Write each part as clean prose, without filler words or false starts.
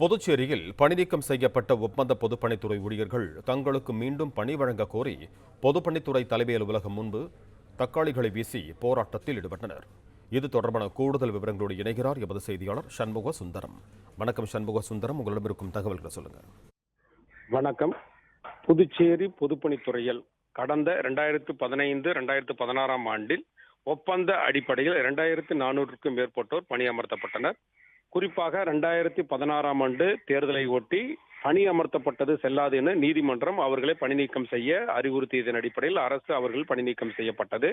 புதுச்சேரியில் பணிநீக்கம் செய்யப்பட்ட ஒப்பந்த பொதுப்பணித்துறை ஊழியர்கள் தங்களுக்கு மீண்டும் பணி வழங்க கோரி பொதுப்பணித்துறை தலைமை அலுவலகம் முன்பு தக்காளிகளை வீசி போராட்டத்தில் ஈடுபட்டனர். இது தொடர்பான கூடுதல் விவரங்களோடு இணைகிறார் எமது செய்தியாளர் சண்முக சுந்தரம். வணக்கம் சண்முக சுந்தரம், உங்களிடம் இருக்கும் தகவல்களை சொல்லுங்க. வணக்கம். புதுச்சேரி பொதுப்பணித்துறையில் கடந்த 2015-2016 ஆண்டில் ஒப்பந்த அடிப்படையில் 2400க்கும் மேற்பட்டோர் பணியமர்த்தப்பட்டனர். குறிப்பாக 2016 ஆண்டு தேர்தலை ஒட்டி பணி அமர்த்தப்பட்டது செல்லாது என நீதிமன்றம் அவர்களை பணி நீக்கம் செய்ய அறிவுறுத்தியதன் அடிப்படையில் அரசு அவர்கள் பணி நீக்கம் செய்யப்பட்டது.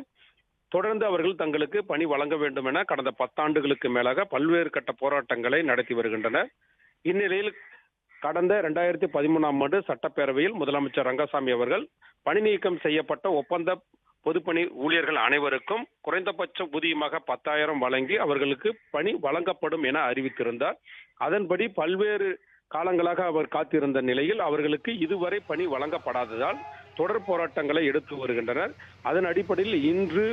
தொடர்ந்து அவர்கள் தங்களுக்கு பணி வழங்க வேண்டும் என கடந்த 10 ஆண்டுகளுக்கு மேலாக பல்வேறு கட்ட போராட்டங்களை நடத்தி வருகின்றனர். இந்நிலையில் கடந்த 2013 ஆண்டு சட்டப்பேரவையில் முதலமைச்சர் ரங்கசாமி அவர்கள் பணி நீக்கம் செய்யப்பட்ட ஒப்பந்த பொதுப்பணி ஊழியர்கள் அனைவருக்கும் குறைந்தபட்ச ஊதியமாக 10,000 வழங்கி அவர்களுக்கு பணி வழங்கப்படும் என அறிவித்திருந்தார். அதன்படி பல்வேறு காலங்களாக அவர் காத்திருந்த நிலையில் அவர்களுக்கு இதுவரை பணி வழங்கப்படாததால் தொடர் போராட்டங்களை எடுத்து வருகின்றனர். அதன் அடிப்படையில் இன்று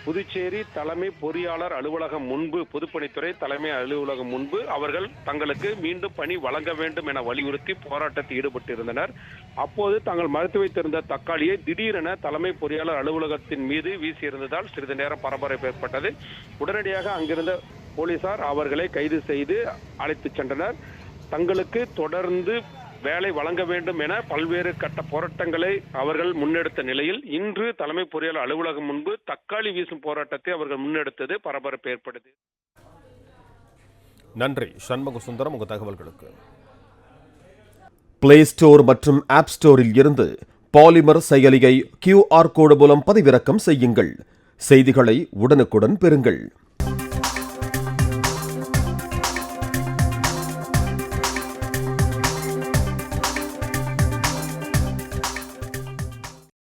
புதுச்சேரி தலைமை பொறியாளர் அலுவலகம் முன்பு, பொதுப்பணித்துறை தலைமை அலுவலகம் முன்பு அவர்கள் தங்களுக்கு மீண்டும் பணி வழங்க வேண்டும் என வலியுறுத்தி போராட்டத்தில் ஈடுபட்டிருந்தனர். அப்போது தாங்கள் மறைத்து வைத்திருந்த தக்காளியை திடீரென தலைமை பொறியாளர் அலுவலகத்தின் மீது வீசியிருந்ததால் சிறிது நேரம் பரபரப்பு ஏற்பட்டது. உடனடியாக அங்கிருந்த போலீசார் அவர்களை கைது செய்து அழைத்து சென்றனர். தங்களுக்கு தொடர்ந்து வேலை வழங்க வேண்டும் என பல்வேறு கட்ட போராட்டங்களை அவர்கள் முன்னெடுத்த நிலையில் இன்று தலைமை பொறியாளர் அலுவலகம் முன்பு தக்காளி வீசும் போராட்டத்தை அவர்கள் முன்னெடுத்தது பரபரப்பு ஏற்பட்டது. நன்றி சண்முக சுந்தரம், உங்க தகவல்களுக்கு. பிளே ஸ்டோர் மற்றும் ஆப் ஸ்டோரில் இருந்து பாலிமர் செயலியை QR கோடு மூலம் பதிவிறக்கம் செய்யுங்கள். செய்திகளை உடனுக்குடன் பெறுங்கள்.